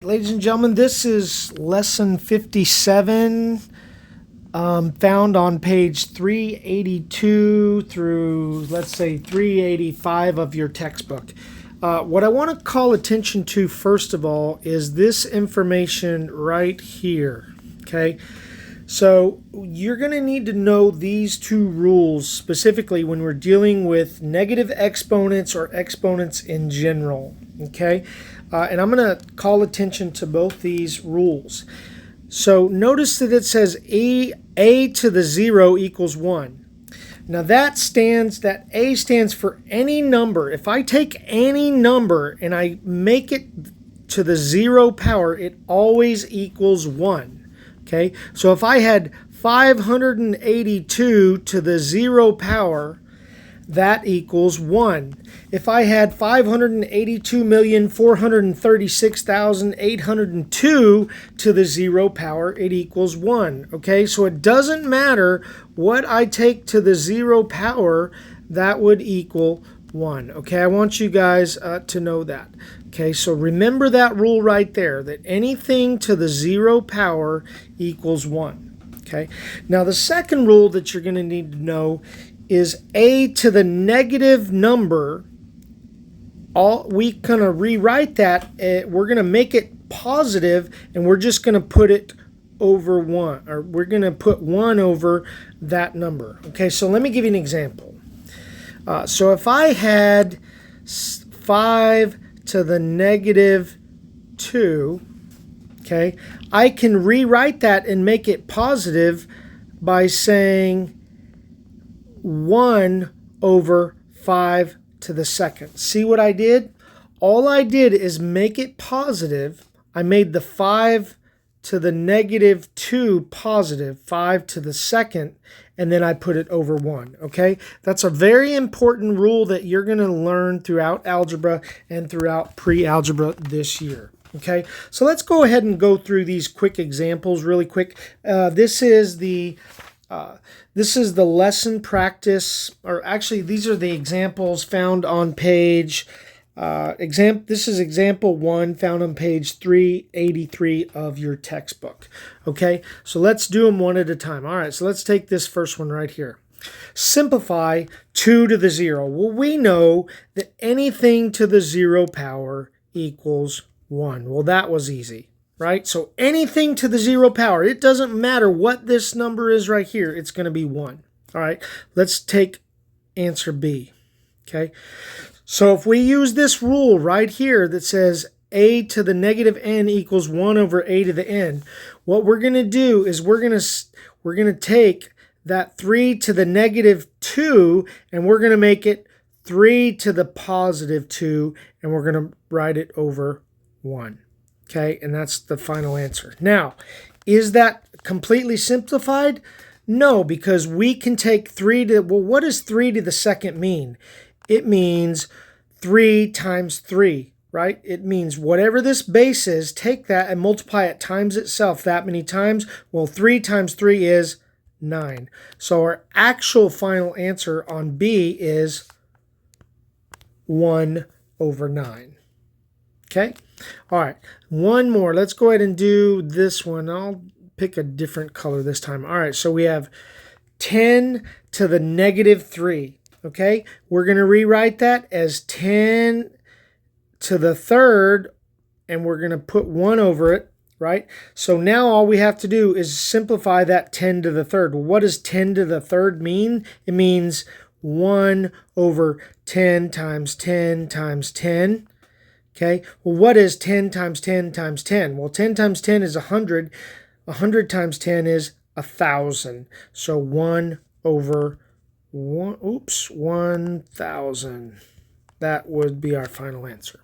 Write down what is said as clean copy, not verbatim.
Ladies and gentlemen, this is lesson 57, found on page 382 through, let's say, 385 of your textbook. What I want to call attention to, first of all, is this information right here, okay? So you're going to need to know these two rules specifically when we're dealing with negative exponents or exponents in general, okay? And I'm going to call attention to both these rules. So notice that it says a to the 0 equals 1. Now that A stands for any number. If I take any number and I make it to the 0 power, it always equals 1. Okay, so if I had 582 to the 0 power, that equals 1. If I had 582,436,802 to the 0 power, it equals 1. Okay, so it doesn't matter what I take to the 0 power, that would equal 1. Okay, I want you guys to know that. Okay, so remember that rule right there, that anything to the 0 power equals 1. Okay, now the second rule that you're going to need to know is a to the negative number. We're going to rewrite that. We're going to make it positive, and we're just going to put it over 1, or we're going to put 1 over that number. Okay, so let me give you an example. So if I had 5 to the negative 2, okay, I can rewrite that and make it positive by saying 1 over 5 to the second. See what I did? All I did is make it positive. I made the 5 to the negative 2 positive, 5 to the second, and then I put it over 1, okay? That's a very important rule that you're going to learn throughout algebra and throughout pre-algebra this year, okay? So let's go ahead and go through these quick examples really quick. This is the lesson practice, or actually these are the examples found on page this is example 1 found on page 383 of your textbook. Okay, so let's do them one at a time. All right, so let's take this first one right here. Simplify 2 to the 0. Well, we know that anything to the 0 power equals 1. Well, that was easy, right? So anything to the 0 power, it doesn't matter what this number is right here, it's going to be 1. All right, let's take answer B. Okay, so if we use this rule right here that says a to the negative n equals 1 over a to the n, what we're going to do is we're going to take that 3 to the negative 2 and we're going to make it 3 to the positive 2, and we're going to write it over 1. Okay, and that's the final answer. Now, is that completely simplified? No, because we can take 3 to, well, what does 3 to the second mean? It means 3 times 3, right? It means whatever this base is, take that and multiply it times itself that many times. Well, 3 times 3 is 9. So our actual final answer on B is 1 over 9. Okay? All right, one more. Let's go ahead and do this one. I'll pick a different color this time. All right, so we have 10 to the negative 3. Okay, we're going to rewrite that as 10 to the third, and we're going to put 1 over it, right? So now all we have to do is simplify that 10 to the third. Well, what does 10 to the third mean? It means 1 over 10 times 10 times 10. Okay, well, what is 10 times 10 times 10? Well, 10 times 10 is 100. 100 times 10 is 1,000. So 1 over 1,000. That would be our final answer.